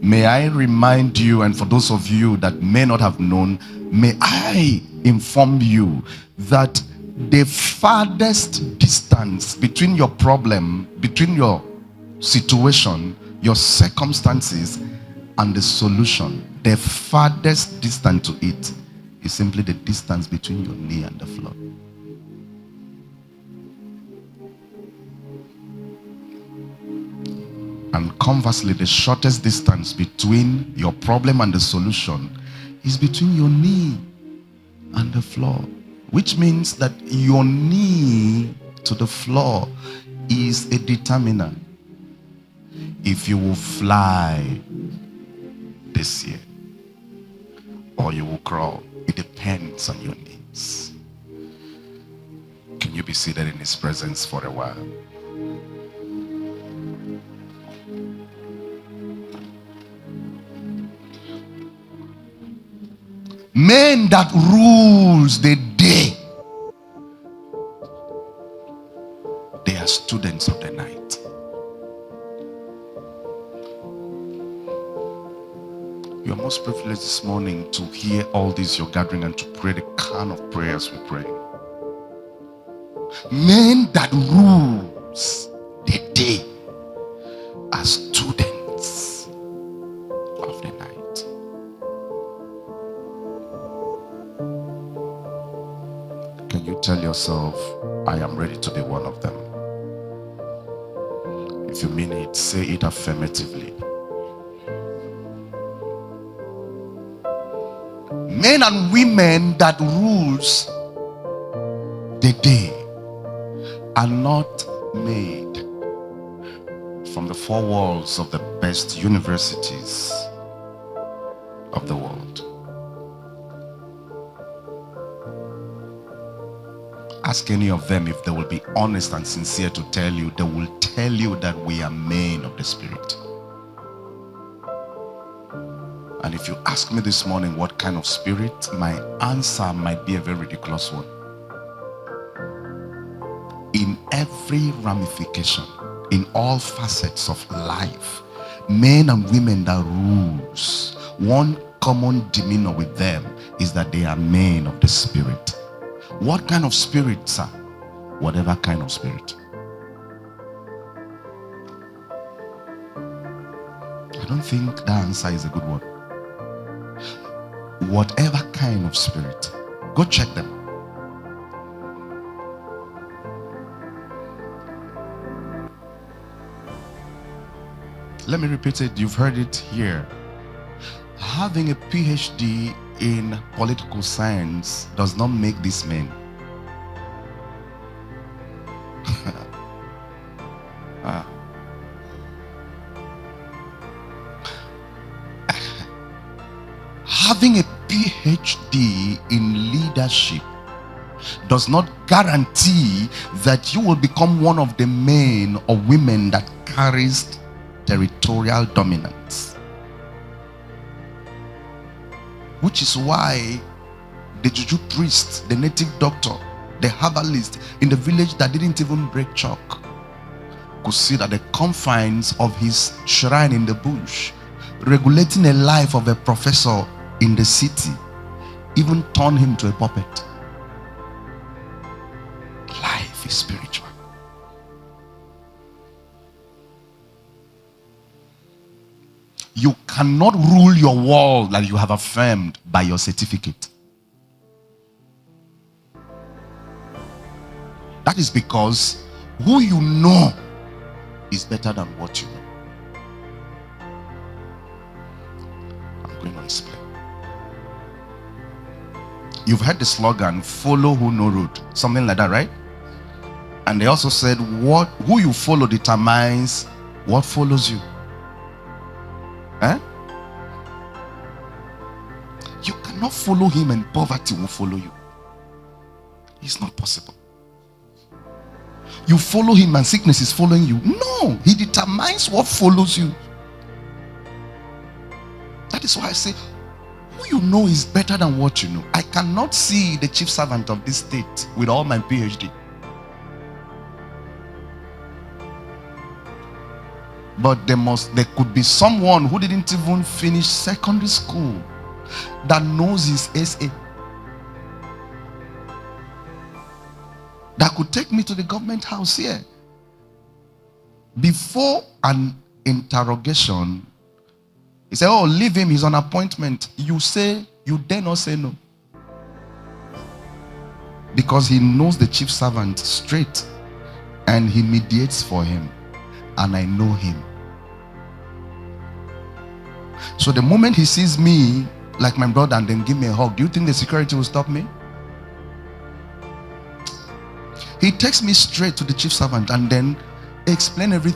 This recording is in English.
May I remind you, and for those of you that may not have known, may I inform you that the farthest distance between your problem, between your situation, your circumstances, and the solution, the farthest distance to it is simply the distance between your knee and the floor. And conversely, the shortest distance between your problem and the solution is between your knee and the floor, which means that your knee to the floor is a determiner if you will fly this year or you will crawl. It depends on your needs. Can you be seated in His presence for a while? Men that rules the day, they are students of the night. You are most privileged this morning to hear all this, your gathering, and to pray the kind of prayers we pray. Men that rules the day are students of the night. Can you tell yourself, I am ready to be one of them? If you mean it, say it affirmatively. Men and women that rules the day are not made from the four walls of the best universities of the world. Ask any of them if they will be honest and sincere to tell you. They will tell you that we are men of the Spirit. And if you ask me this morning what kind of spirit, my answer might be a very ridiculous one. In every ramification, in all facets of life, men and women that rules, one common demeanor with them is that they are men of the Spirit. What kind of spirit, sir? Whatever kind of spirit. I don't think that answer is a good one. Whatever kind of spirit. Go check them. Let me repeat it. You've heard it here. Having a PhD in political science does not make these men. Having a PhD in leadership does not guarantee that you will become one of the men or women that carries territorial dominance. Which is why the juju priest, the native doctor, the herbalist in the village that didn't even break chalk could sit at the confines of his shrine in the bush, regulating a life of a professor in the city, even turn him to a puppet. Life is spiritual. You cannot rule your world that you have affirmed by your certificate. That is because who you know is better than what you know. I'm going to explain. You've heard the slogan, follow who know road, something like that, right? And they also said, who you follow determines what follows you. You cannot follow him and poverty will follow you. It's not possible. You follow him and sickness is following you. No, he determines what follows you. That is why I say, who you know is better than what you know. I cannot see the chief servant of this state with all my PhD. But there could be someone who didn't even finish secondary school that knows his SA, that could take me to the government house here. Before an interrogation, he said, oh, leave him, he's on appointment. You dare not say no. Because he knows the chief servant straight, and he mediates for him, and I know him. So the moment he sees me like my brother and then give me a hug, do you think the security will stop me? He takes me straight to the chief servant and then explain everything.